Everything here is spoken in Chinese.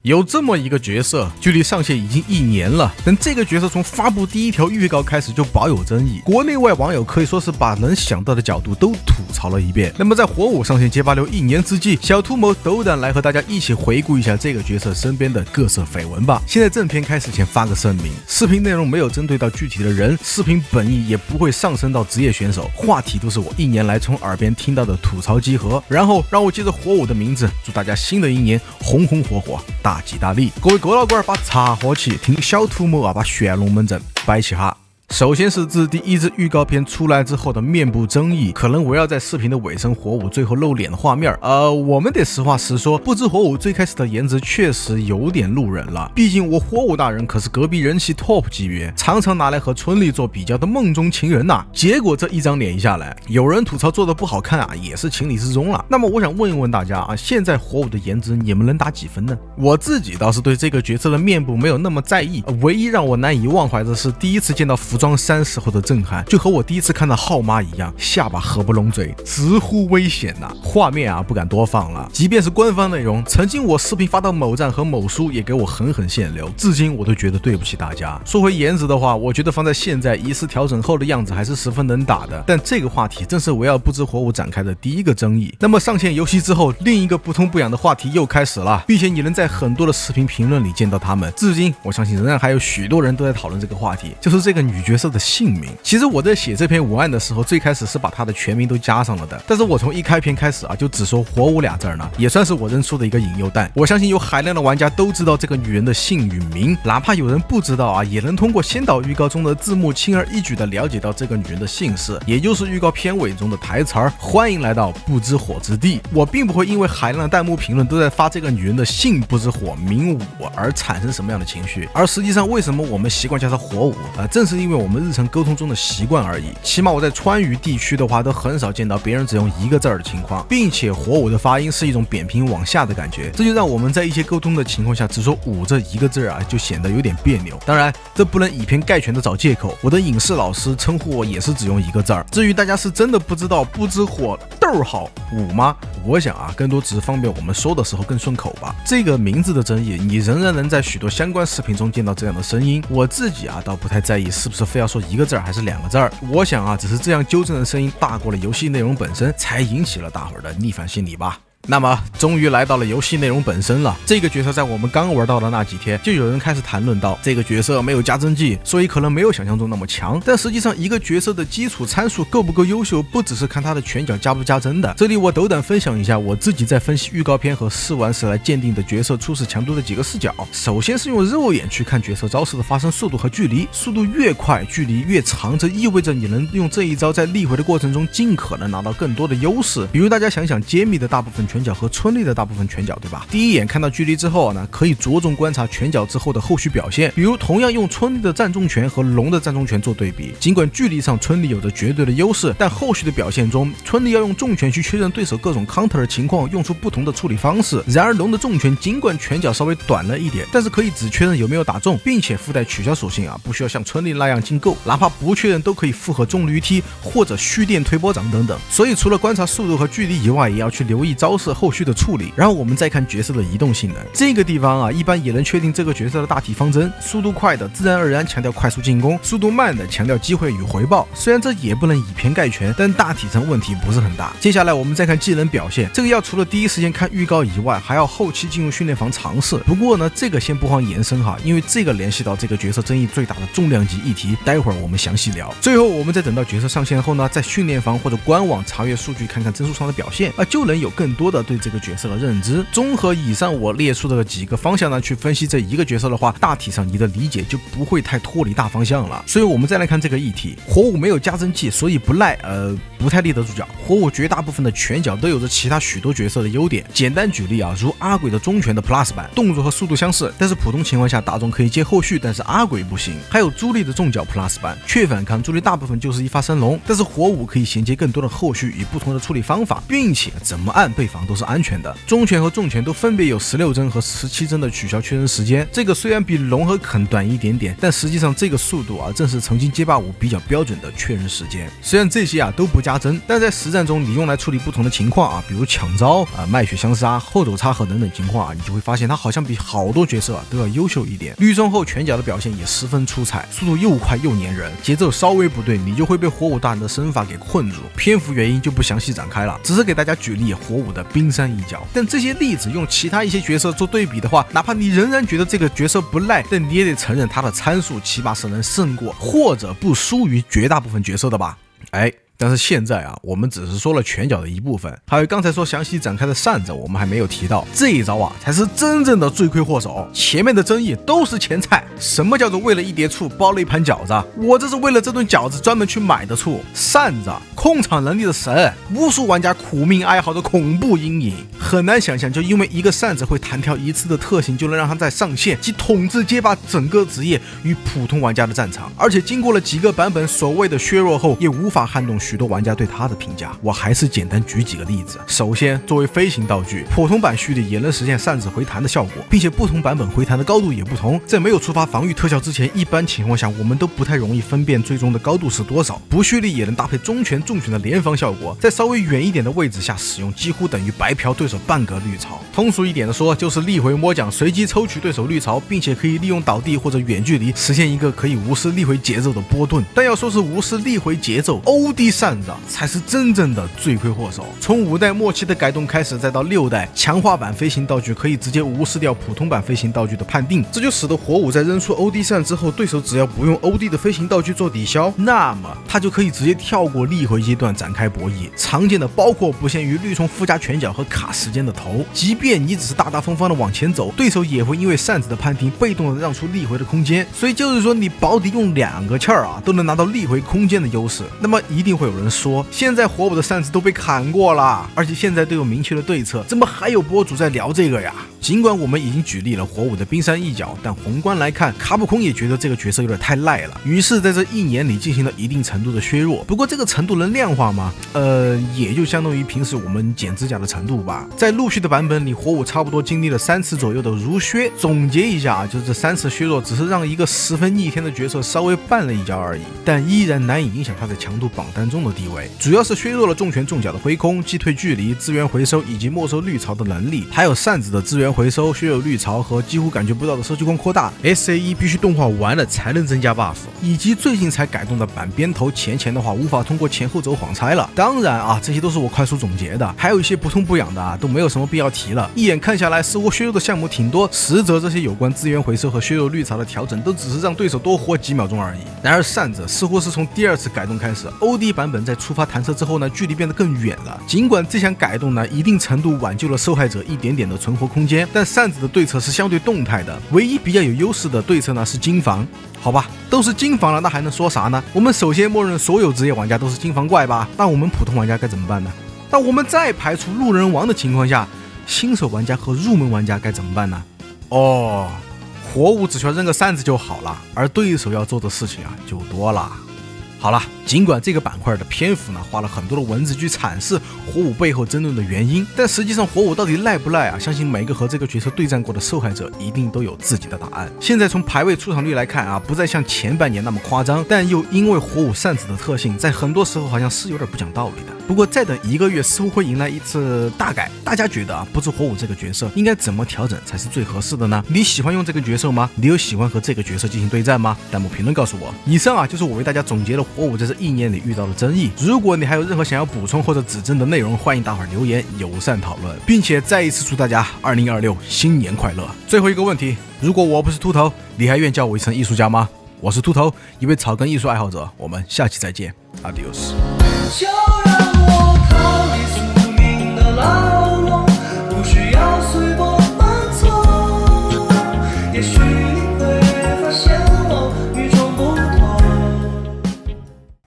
有這麼一個角色，距離上線已經1年了，但這個角色從發布第一條預告開始就保有爭議，國內外網友可以說是把能想到的角度都吐槽了一遍。那麼在火舞上線街霸6 1年之際，小圖謀斗膽來和大家一起回顧一下這個角色身邊的各色緋聞吧。現在正片開始前發個聲明，視頻內容沒有針對到具體的人，視頻本意也不會上升到職業選手，話題都是我1年來從耳邊聽到的吐槽集合。然後讓我借着火舞的名字，祝大家新的1年紅紅火火，大吉大利！各位哥老倌兒把茶喝起，聽小图謀啊把旋龙门阵摆起哈。首先是自第一支預告片出來之後的面部爭議，可能圍繞在視頻的尾聲，火舞最後露臉的畫面。我們得實話實說，不知火舞最開始的顏值確實有點路人了。畢竟我火舞大人可是隔壁人氣 top 級別，常常拿來和春麗做比較的夢中情人吶。結果這一張臉一下來，有人吐槽做的不好看啊，也是情理之中了。那麼我想問一問大家啊，現在火舞的顏值你們能打幾分呢？我自己倒是對這個角色的面部沒有那麼在意，唯一讓我難以忘懷的是第一次見到服裝3時候的震撼，就和我第一次看到浩媽一樣，下巴合不攏嘴，直呼危險吶！畫面啊不敢多放了，即便是官方內容，曾經我視頻發到某站和某書也給我狠狠限流，至今我都覺得對不起大家。說回顏值的話，我覺得放在現在疑似調整後的樣子還是十分能打的，但這個話題正是圍繞不知火舞展開的第一個爭議。那麼上線遊戲之後，另一個不痛不癢的話題又開始了，並且你能在很多的視頻評論裡見到他們，至今我相信仍然還有許多人都在討論這個話題，就是這個女角色的姓名。其實我在寫這篇文案的時候，最開始是把她的全名都加上了的，但是我從一開篇開始啊，就只說火舞2字呢，也算是我扔出的一個引誘彈。我相信有海量的玩家都知道這個女人的姓與名，哪怕有人不知道啊，也能通過先導預告中的字幕輕而易舉的了解到這個女人的姓氏，也就是預告片尾中的台詞兒，歡迎來到不知火之地。我並不會因為海量的彈幕評論都在發這個女人的姓不知火名舞而產生什麼樣的情緒，而實際上為什麼我們習慣叫她火舞正是因為我們日常溝通中的習慣而已。起碼我在川渝地區的話，都很少見到別人只用一個字兒的情況，並且火舞的發音是一種扁平往下的感覺，這就讓我們在一些溝通的情況下只說舞這一個字啊，就顯得有點別扭。當然，這不能以偏概全的找借口，我的影視老師稱呼我也是只用一個字兒。至於大家是真的不知道不知火舞嗎？我想啊，更多只是方便我們說的時候更順口吧。這個名字的爭議，你仍然能在許多相關視頻中見到這樣的聲音。我自己啊，倒不太在意是不是非要說一個字兒還是2個字兒。我想啊，只是這樣糾正的聲音大過了遊戲內容本身，才引起了大夥兒的逆反心理吧。那麼終於來到了遊戲內容本身了。這個角色在我們剛玩到的那幾天，就有人開始談論到這個角色沒有加增技，所以可能沒有想象中那麼強。但實際上一個角色的基礎參數夠不夠優秀，不只是看他的拳腳加不加增的。這裡我斗膽分享一下我自己在分析預告片和試玩時來鑑定的角色初始強度的幾個視角。首先是用肉眼去看角色招式的發生速度和距離，速度越快距離越長，这意味着你能用这一招在立回的过程中尽可能拿到更多的優勢。比如大家想想揭秘的大部分拳脚和春麗的大部分拳脚，对吧？第一眼看到距離之後呢，可以着重觀察拳腳之後的後續表現。比如同樣用春麗的站中拳和龍的站中拳做對比，儘管距離上春麗有着絕對的優勢，但後續的表現中，春麗要用重拳去確認對手各種 counter 的情況，用出不同的處理方式。然而龍的重拳儘管拳腳稍微短了一點，但是可以只確認有沒有打中，並且附帶取消屬性啊，不需要像春麗那樣進構，哪怕不確認都可以複合重驢踢或者虛電推波掌等等。所以除了觀察速度和距離以外，也要去留意招式後續的處理。然後我們再看角色的移動性能，這個地方啊，一般也能確定這個角色的大體方針。速度快的自然而然強調快速進攻，速度慢的強調機會與回報。雖然這也不能以偏概全，但大體上問題不是很大。接下來我們再看技能表現，這個要除了第一時間看預告以外，還要後期進入訓練房嘗試。不過呢，這個先不妨延伸哈，因為這個聯繫到這個角色爭議最大的重量級議題，待會兒我們詳細聊。最後我們再等到角色上線後呢，在訓練房或者官網查閱數據，看看帧數上的表現，就能有更多的對這個角色的認知。綜合以上我列出的幾個方向呢，去分析這一個角色的話，大體上你的理解就不會太脫離大方向了。所以我們再來看這個議題，火舞沒有加增技，所以不太立得住腳。火舞絕大部分的拳腳都有着其他許多角色的優點。簡單舉例啊，如阿鬼的中拳的 Plus 版，動作和速度相似，但是普通情況下打中可以接後續，但是阿鬼不行。還有朱莉的重腳 Plus 版，卻反抗朱莉大部分就是一發升龍，但是火舞可以銜接更多的後續與不同的處理方法，並且怎麼按被防防都是安全的。中拳和重拳都分別有16帧和17帧的取消確認時間，這個雖然比龍和肯短一點點，但實際上這個速度正是曾經街霸5比較標準的確認時間。雖然這些都不加幀，但在實戰中你用來處理不同的情況比如搶招賣血相殺、後走插合等等情況你就會發現它好像比好多角色都要優秀一點。綠中後拳腳的表現也十分出彩，速度又快又粘人，節奏稍微不對你就會被火舞大人的身法給困住。篇幅原因就不詳細展開了，只是給大家舉例火舞的冰山一角。但這些例子用其他一些角色做對比的話，哪怕你仍然覺得這個角色不賴，但你也得承認他的參數起碼是能勝過或者不輸於絕大部分角色的吧。但是現在我們只是說了拳腳的一部分，還有剛才說詳細展開的扇子我們還沒有提到。這一招才是真正的罪魁禍首，前面的爭議都是前菜。什麼叫做為了一碟醋包了一盤饺子？我這是為了這頓餃子專門去買的醋。扇子控场能力的神，無數玩家苦命哀嚎的恐怖陰影。很難想象就因為一個扇子會彈跳一次的特性就能讓他在上線及統治街霸整個職業與普通玩家的戰場，而且經過了幾個版本所謂的削弱後也無法撼动許多玩家對他的評價。我還是簡單舉幾個例子。首先，作為飛行道具，普通版蓄力也能實現扇子回彈的效果，并且不同版本回彈的高度也不同。在沒有觸發防禦特效之前，一般情況下我們都不太容易分辨最終的高度是多少。不蓄力也能搭配中拳重拳的連防效果，在稍微遠一點的位置下使用，幾乎等於白嫖對手半個綠槽。通俗一點的說，就是力回摸獎，隨機抽取對手綠槽，并且可以利用倒地或者遠距離實現一個可以無視力回節奏的波盾。但要說是無視力回節奏，OD 扇子才是真正的罪魁禍首。從5代末期的改动開始，再到6代強化版飛行道具可以直接无視掉普通版飛行道具的判定，這就使得火舞在扔出 OD 扇之後，對手只要不用 OD 的飛行道具做抵消，那麼他就可以直接跳過力回階段展開博弈。常見的包括不限於綠衝附加拳腳和卡時間的頭，即便你只是大大方方的往前走，对手也會因為扇子的判定被動的讓出力回的空間。所以就是說你保底用2個氣兒都能拿到力回空間的優勢。那麼一定會有人說，現在火舞的扇子都被砍過了，而且現在都有明確的對策，怎麼還有博主在聊這個呀？儘管我們已經舉例了火舞的冰山一角，但宏觀來看，卡普空也覺得這個角色有點太賴了，於是在這1年裡進行了一定程度的削弱。不過這個程度能量化嗎？也就相當於平時我們剪指甲的程度吧。在陸續的版本裡，火舞差不多經歷了3次左右的如削。總結一下就是這3次削弱只是讓一個10分逆天的角色稍微絆了一跤而已，但依然難以影響他在強度榜單中的地位。主要是削弱了重拳重腳的揮空、擊退距離、資源回收以及沒收綠槽的能力，還有扇子的資源回收、削弱綠槽和幾乎感覺不到的射擊光擴大。SAE 必須動畫完了才能增加 buff， 以及最近才改動的板邊頭前的話無法通過前後走晃拆了。當然這些都是我快速總結的，還有一些不痛不癢的都沒有什麼必要提了。一眼看下來，似乎削弱的項目挺多，實則這些有關資源回收和削弱綠槽的調整都只是讓對手多活幾秒鐘而已。然而扇子似乎是從第2次改動開始 ，OD 版本在觸發彈射之後呢，距離變得更遠了。儘管這項改動呢，一定程度挽救了受害者一點點的存活空間，但扇子的對策是相對動態的，唯一比較有優勢的對策呢是金防。好吧，都是金防了，那還能說啥呢？我們首先默認所有職業玩家都是金防怪吧，那我們普通玩家該怎麼辦呢？那我們再排除路人王的情況下，新手玩家和入門玩家該怎麼辦呢？火舞只需要扔個扇子就好了，而對手要做的事情就多了。好了，儘管這個板塊的篇幅呢花了很多的文字去闡釋火舞背後爭論的原因，但實際上火舞到底賴不賴相信每個和這個角色對戰過的受害者一定都有自己的答案。現在從排位出場率來看不再像前半年那麼誇張，但又因為火舞扇子的特性，在很多時候好像是有點不講道理的。不過再等1個月，似乎會迎來一次大改。大家覺得不知火舞這個角色應該怎麼調整才是最合適的呢？你喜歡用這個角色嗎？你有喜歡和這個角色進行對戰嗎？彈幕評論告訴我。以上就是我為大家總結了火舞在這1年裡遇到的爭議。如果你還有任何想要補充或者指正的內容，歡迎大夥留言友善討論，並且再一次祝大家2026新年快樂。最後一個問題，如果我不是禿頭，你還願叫我一聲藝術家嗎？我是禿頭，一位草根藝術愛好者，我們下期再見 ，Adios。